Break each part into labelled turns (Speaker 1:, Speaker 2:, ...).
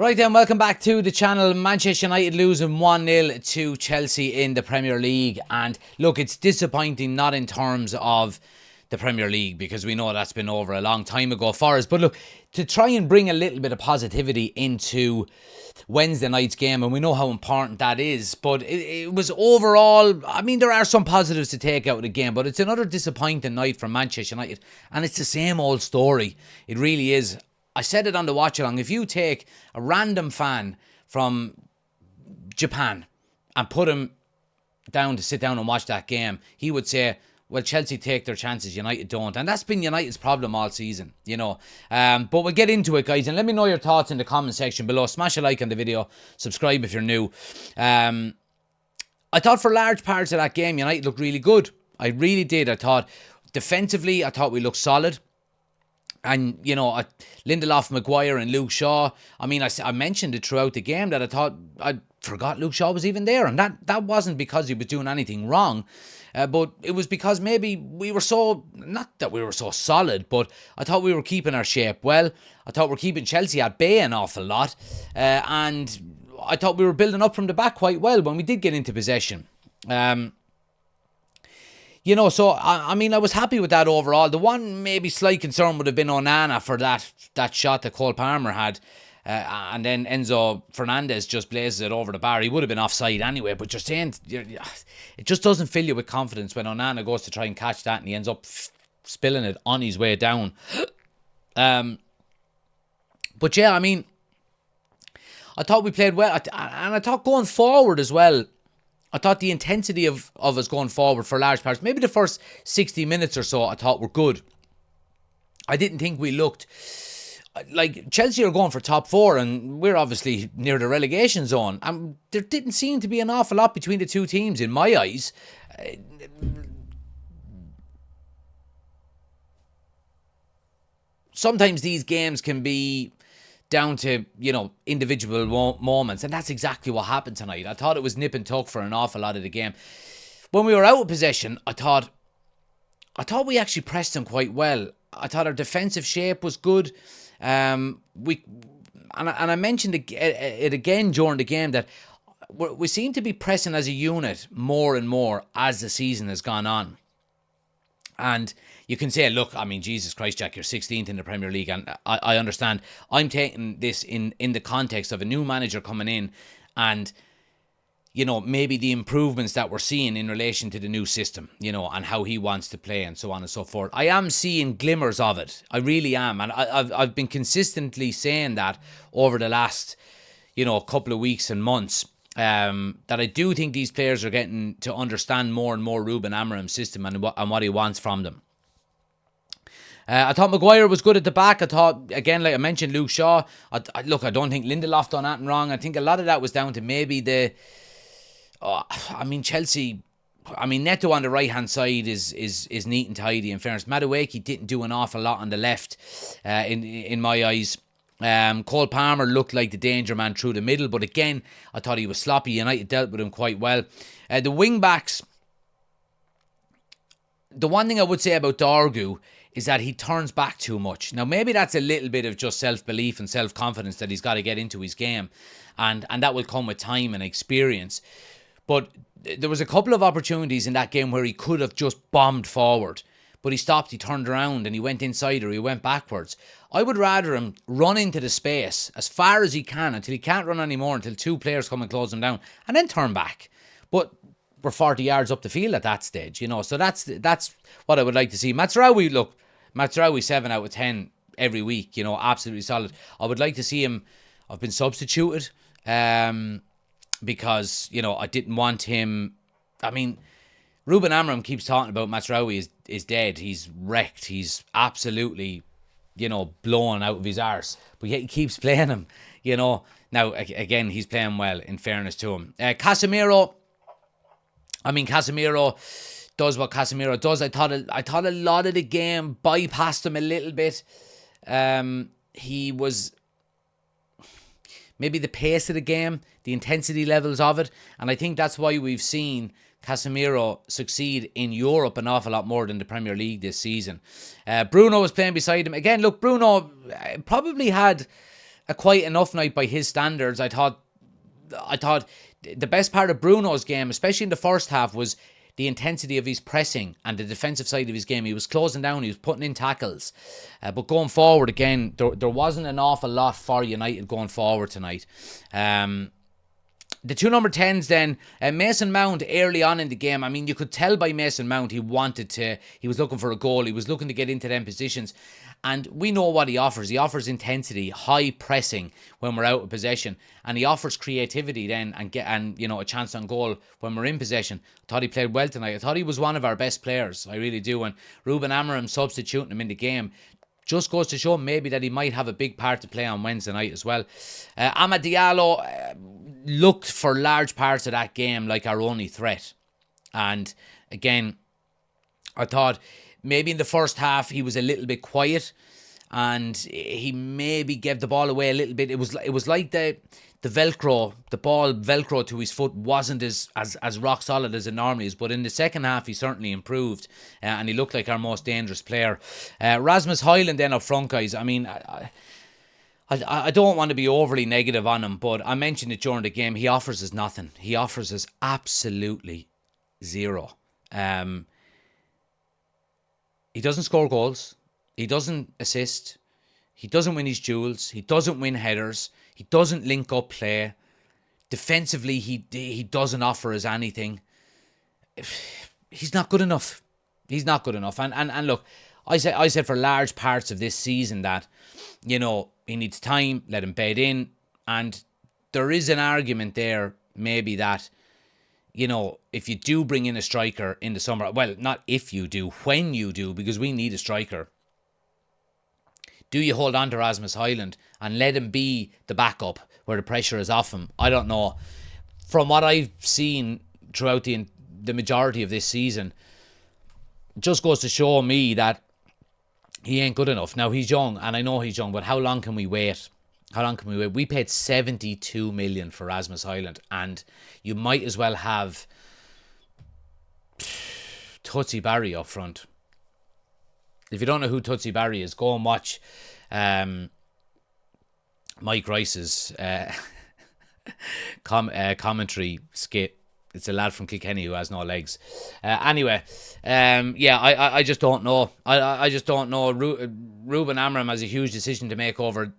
Speaker 1: Right then, welcome back to the channel. Manchester United losing 1-0 to Chelsea in the Premier League. And look, it's disappointing, not in terms of the Premier League, because we know that's been over a long time ago for us. But look, to try and bring a little bit of positivity into Wednesday night's game, and we know how important that is. But it was overall, I mean, there are some positives to take out of the game, but it's another disappointing night for Manchester United. And it's the same old story. It really is. I said it on the watch along. If you take a random fan from Japan and put him down to sit down and watch that game, he would say, well, Chelsea take their chances, United don't. And that's been United's problem all season, you know. But we'll get into it, guys, and let me know your thoughts in the comment section below. Smash a like on the video, subscribe if you're new. I thought for large parts of that game, United looked really good. I really did. I thought defensively, I thought we looked solid. And, you know, Lindelof, Maguire and Luke Shaw, I mean, I mentioned it throughout the game that I thought I forgot Luke Shaw was even there. And that wasn't because he was doing anything wrong, but it was because maybe we were so, not that we were so solid, but I thought we were keeping our shape well. I thought we were keeping Chelsea at bay an awful lot. And I thought we were building up from the back quite well when we did get into possession. You know, so, I mean, I was happy with that overall. The one maybe slight concern would have been Onana for that shot that Cole Palmer had. And then Enzo Fernandez just blazes it over the bar. He would have been offside anyway, but you're saying, it just doesn't fill you with confidence when Onana goes to try and catch that and he ends up spilling it on his way down. But yeah, I mean, I thought we played well. And I thought going forward as well, I thought the intensity of us going forward for large parts, maybe the first 60 minutes or so, I thought were good. I didn't think we looked like Chelsea are going for top four and we're obviously near the relegation zone. And there didn't seem to be an awful lot between the two teams in my eyes. Sometimes these games can be down to, you know, individual moments. And that's exactly what happened tonight. I thought it was nip and tuck for an awful lot of the game. When we were out of possession, I thought we actually pressed them quite well. I thought our defensive shape was good. And I mentioned it again during the game that we seem to be pressing as a unit more and more as the season has gone on. And you can say, look, I mean, Jesus Christ, Jack, you're 16th in the Premier League. And I understand. I'm taking this in the context of a new manager coming in and, you know, maybe the improvements that we're seeing in relation to the new system, you know, and how he wants to play and so on and so forth. I am seeing glimmers of it. I really am. And I've been consistently saying that over the last, you know, couple of weeks and months. That I do think these players are getting to understand more and more Ruben Amorim's system and what he wants from them. I thought Maguire was good at the back. I thought, again, like I mentioned, Luke Shaw. Look, I don't think Lindelof done anything wrong. I think a lot of that was down to maybe I mean, Chelsea. I mean, Neto on the right hand side is neat and tidy. In fairness, Madueke didn't do an awful lot on the left. In my eyes. Cole Palmer looked like the danger man through the middle, but again, I thought he was sloppy. United dealt with him quite well. The wing backs, the one thing I would say about Dorgu is that he turns back too much. Now, maybe that's a little bit of just self-belief and self-confidence that he's got to get into his game, and that will come with time and experience. But there was a couple of opportunities in that game where he could have just bombed forward, but he stopped, he turned around, and he went inside or he went backwards. I would rather him run into the space as far as he can until he can't run anymore, until two players come and close him down, and then turn back. But we're 40 yards up the field at that stage, you know. So that's what I would like to see. Mazraoui 7 out of 10 every week, you know, absolutely solid. I would like to see him. I've been substituted because, you know, I didn't want him. I mean, Ruben Amorim keeps talking about Mazraoui is dead. He's wrecked. He's absolutely, you know, blown out of his arse. But yet he keeps playing him, you know. Now, again, he's playing well, in fairness to him. Casemiro does what Casemiro does. I thought a lot of the game bypassed him a little bit. He was maybe the pace of the game, the intensity levels of it, and I think that's why we've seen Casemiro succeed in Europe an awful lot more than the Premier League this season. Bruno was playing beside him. Again, look, Bruno probably had a quite enough night by his standards. I thought the best part of Bruno's game, especially in the first half, was the intensity of his pressing and the defensive side of his game. He was closing down, he was putting in tackles. But going forward, again, there wasn't an awful lot for United going forward tonight. The two number 10s then, Mason Mount early on in the game, I mean, you could tell by Mason Mount he was looking for a goal, he was looking to get into them positions. And we know what he offers. He offers intensity, high pressing when we're out of possession, and he offers creativity then and a chance on goal when we're in possession. I thought he played well tonight. I thought he was one of our best players. I really do. And Ruben Amorim substituting him in the game just goes to show maybe that he might have a big part to play on Wednesday night as well. Amad Diallo looked for large parts of that game like our only threat. And again, I thought maybe in the first half he was a little bit quiet and he maybe gave the ball away a little bit. It was like the ball velcro to his foot wasn't as rock solid as it normally is. But in the second half he certainly improved and he looked like our most dangerous player. Rasmus HOJLUND then up front, guys. I mean, I don't want to be overly negative on him, but I mentioned it during the game. He offers us nothing. He offers us absolutely zero. He doesn't score goals. He doesn't assist. He doesn't win his duels. He doesn't win headers. He doesn't link up play. Defensively, he doesn't offer us anything. He's not good enough. He's not good enough. And look, I said for large parts of this season that, he needs time, let him bed in. And there is an argument there, maybe that, if you do bring in a striker in the summer, well, not if you do, when you do, because we need a striker. Do you hold on to Rasmus HOJLUND and let him be the backup where the pressure is off him? I don't know. From what I've seen throughout the majority of this season, it just goes to show me that he ain't good enough. Now, he's young, and I know he's young, but how long can we wait? How long can we wait? We paid 72 million for Rasmus HOJLUND, and you might as well have Tootsie Barry up front. If you don't know who Tootsie Barry is, go and watch Mike Rice's commentary skit. It's a lad from Kilkenny who has no legs. Anyway, I just don't know. I just don't know. Ruben Amorim has a huge decision to make over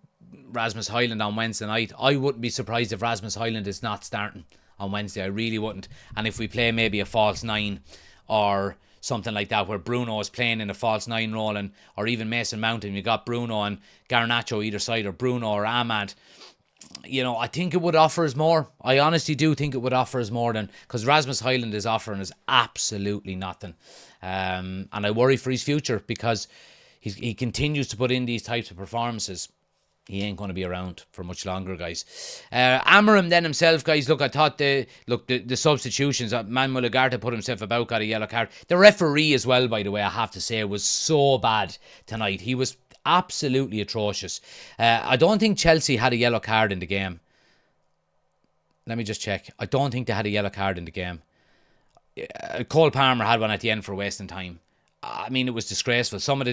Speaker 1: Rasmus HOJLUND on Wednesday night. I wouldn't be surprised if Rasmus HOJLUND is not starting on Wednesday. I really wouldn't. And if we play maybe a false nine or something like that, where Bruno is playing in a false nine role, or even Mason Mount, and you got Bruno and Garnacho either side, or Bruno or Amad, I think it would offer us more. I honestly do think it would offer us more than, because Rasmus HOJLUND is offering us absolutely nothing. And I worry for his future, because he continues to put in these types of performances. He ain't going to be around for much longer, guys. Amorim then himself, guys. Look, I thought the substitutions. Manuel Ugarte put himself about, got a yellow card. The referee as well, by the way, I have to say, was so bad tonight. He was absolutely atrocious. I don't think Chelsea had a yellow card in the game. Let me just check. I don't think they had a yellow card in the game. Cole Palmer had one at the end for wasting time. I mean, it was disgraceful. Some of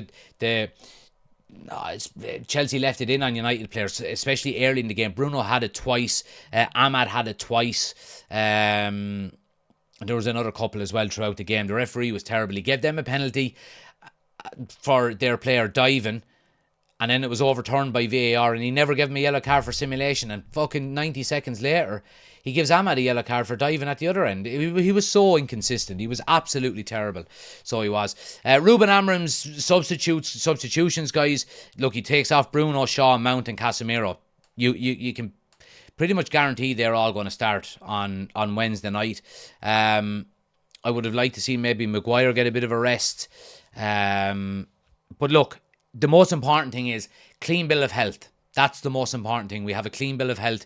Speaker 1: Chelsea left it in on United players, especially early in the game. Bruno had it twice. Amad had it twice. There was another couple as well throughout the game. The referee was terrible. He gave them a penalty for their player diving, and then it was overturned by VAR, and he never gave him a yellow card for simulation. And fucking 90 seconds later, he gives Amad a yellow card for diving at the other end. He was so inconsistent. He was absolutely terrible. So he was. Ruben Amorim's substitutions, guys. Look, he takes off Bruno, Shaw, Mount and Casemiro. You can pretty much guarantee they're all going to start on Wednesday night. I would have liked to see maybe Maguire get a bit of a rest. But look, the most important thing is clean bill of health. That's the most important thing. We have a clean bill of health.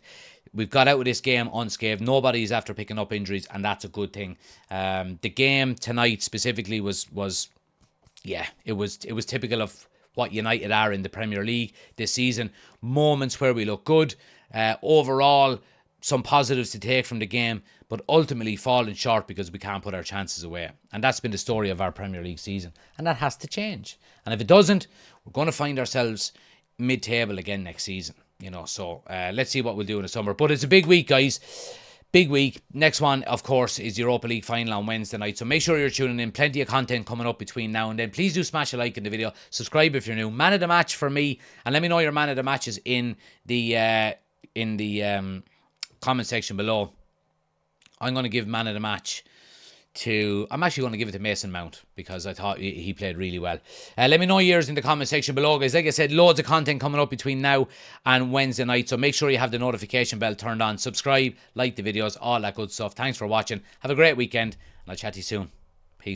Speaker 1: We've got out of this game unscathed. Nobody's after picking up injuries, and that's a good thing. The game tonight specifically was typical of what United are in the Premier League this season. Moments where we look good. Overall, some positives to take from the game, but ultimately falling short because we can't put our chances away. And that's been the story of our Premier League season. And that has to change. And if it doesn't, we're going to find ourselves mid-table again next season. You know, so let's see what we'll do in the summer. But it's a big week, guys. Big week. Next one, of course, is the Europa League final on Wednesday night. So make sure you're tuning in. Plenty of content coming up between now and then. Please do smash a like in the video. Subscribe if you're new. Man of the match for me, and let me know your man of the matches in the comment section below. I'm going to give man of the match to... I'm actually going to give it to Mason Mount because I thought he played really well. Let me know yours in the comment section below, guys. Like I said, loads of content coming up between now and Wednesday night, so make sure you have the notification bell turned on. Subscribe, like the videos, all that good stuff. Thanks for watching. Have a great weekend, and I'll chat to you soon.